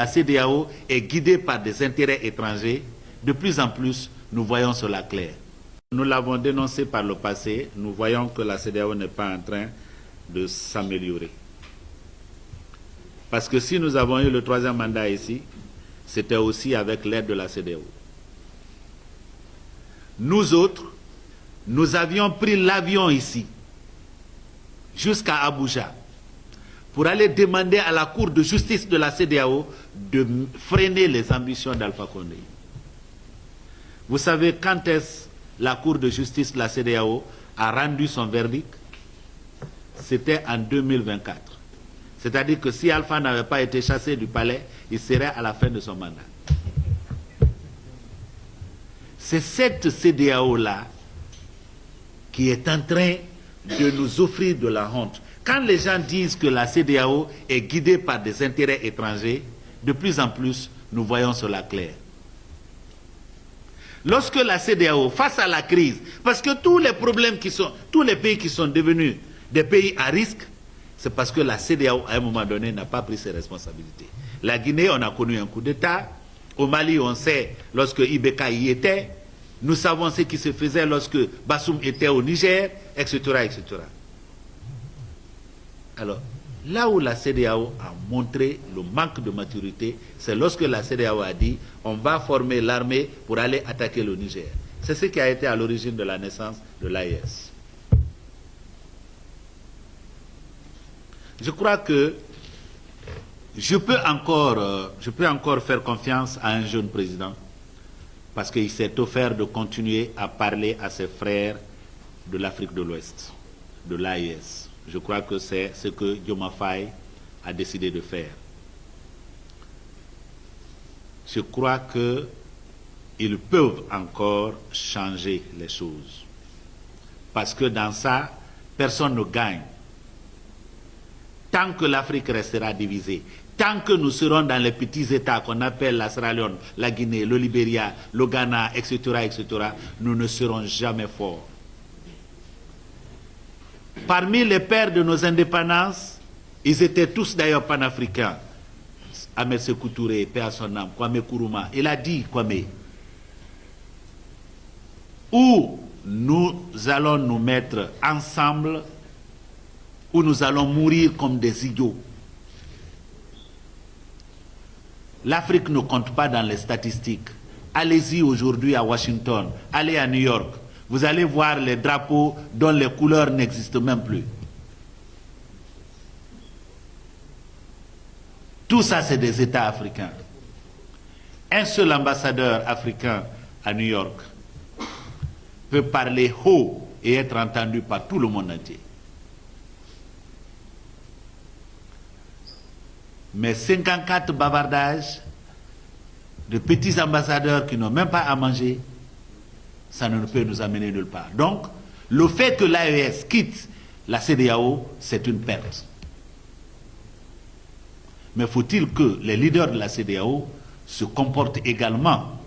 La CEDEAO est guidée par des intérêts étrangers. De plus en plus, nous voyons cela clair. Nous l'avons dénoncé par le passé. Nous voyons que la CEDEAO n'est pas en train de s'améliorer. Parce que si nous avons eu le troisième mandat ici, c'était aussi avec l'aide de la CEDEAO. Nous autres, nous avions pris l'avion ici, jusqu'à Abuja, pour aller demander à la Cour de justice de la CEDEAO de freiner les ambitions d'Alpha Condé. Vous savez quand est-ce la Cour de justice de la CEDEAO a rendu son verdict? C'était en 2024. C'est-à-dire que si Alpha n'avait pas été chassé du palais, il serait à la fin de son mandat. C'est cette CEDEAO-là qui est en train de nous offrir de la honte. Quand les gens disent que la CEDEAO est guidée par des intérêts étrangers, de plus en plus, nous voyons cela clair. Lorsque la CEDEAO, face à la crise, parce que tous les problèmes tous les pays qui sont devenus des pays à risque, c'est parce que la CEDEAO, à un moment donné, n'a pas pris ses responsabilités. La Guinée, on a connu un coup d'État. Au Mali, on sait, lorsque Ibeka y était. Nous savons ce qui se faisait lorsque Bassoum était au Niger, etc., etc. Alors, là où la CEDEAO a montré le manque de maturité, c'est lorsque la CEDEAO a dit on va former l'armée pour aller attaquer le Niger. C'est ce qui a été à l'origine de la naissance de l'AES. Je crois que je peux encore faire confiance à un jeune président parce qu'il s'est offert de continuer à parler à ses frères de l'Afrique de l'Ouest, de l'AES. Je crois que c'est ce que Diomaye Faye a décidé de faire. Je crois qu'ils peuvent encore changer les choses. Parce que dans ça, personne ne gagne. Tant que l'Afrique restera divisée, tant que nous serons dans les petits États qu'on appelle la Sierra Leone, la Guinée, le Libéria, le Ghana, etc., etc., nous ne serons jamais forts. Parmi les pères de nos indépendances, ils étaient tous d'ailleurs panafricains. Ahmed Sékou Touré, paix à son âme, Kwame Nkrumah, il a dit, Kwame, où nous allons nous mettre ensemble, où nous allons mourir comme des idiots. L'Afrique ne compte pas dans les statistiques. Allez-y aujourd'hui à Washington, allez à New York. Vous allez voir les drapeaux dont les couleurs n'existent même plus. Tout ça, c'est des États africains. Un seul ambassadeur africain à New York peut parler haut et être entendu par tout le monde entier. Mais 54 bavardages de petits ambassadeurs qui n'ont même pas à manger, ça ne peut nous amener nulle part. Donc, le fait que l'AES quitte la CEDEAO, c'est une perte. Mais faut-il que les leaders de la CEDEAO se comportent également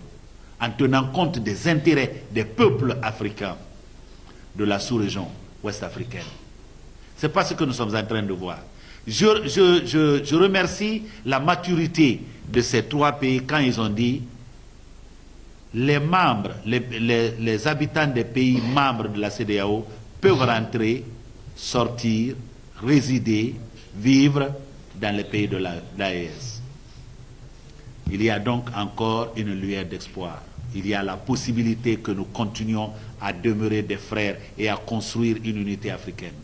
en tenant compte des intérêts des peuples africains de la sous-région ouest-africaine. Ce n'est pas ce que nous sommes en train de voir. Je remercie la maturité de ces trois pays quand ils ont dit les membres, les habitants des pays membres de la CEDEAO peuvent rentrer, sortir, résider, vivre dans les pays de l'AES. Il y a donc encore une lueur d'espoir. Il y a la possibilité que nous continuions à demeurer des frères et à construire une unité africaine.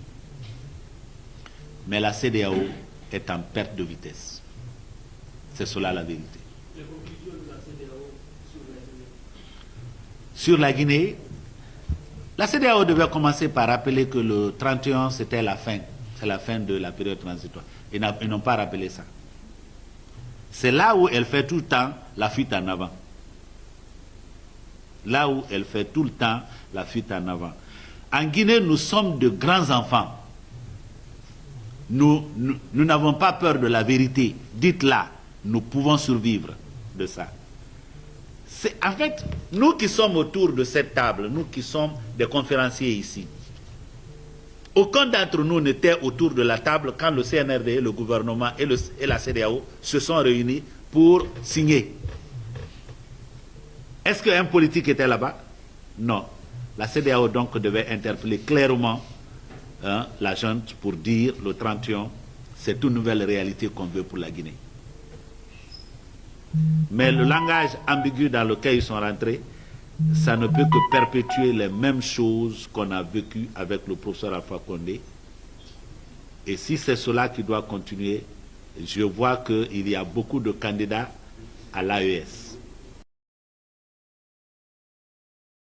Mais la CEDEAO est en perte de vitesse. C'est cela la vérité. Les conclusions de la CEDEAO sur la Guinée, la CEDEAO devait commencer par rappeler que le 31, c'était la fin. C'est la fin de la période transitoire. Ils n'ont pas rappelé ça. C'est là où elle fait tout le temps la fuite en avant. Là où elle fait tout le temps la fuite en avant. En Guinée, nous sommes de grands enfants. Nous n'avons pas peur de la vérité. Dites-la, nous pouvons survivre de ça. En fait, nous qui sommes autour de cette table, nous qui sommes des conférenciers ici, aucun d'entre nous n'était autour de la table quand le CNRD, le gouvernement et la CEDEAO se sont réunis pour signer. Est-ce qu'un politique était là-bas? Non. La CEDEAO donc devait interpeller clairement la junte pour dire le 31, c'est une nouvelle réalité qu'on veut pour la Guinée. Mais le langage ambigu dans lequel ils sont rentrés, ça ne peut que perpétuer les mêmes choses qu'on a vécues avec le professeur Alpha Condé. Et si c'est cela qui doit continuer, je vois qu'il y a beaucoup de candidats à l'AES.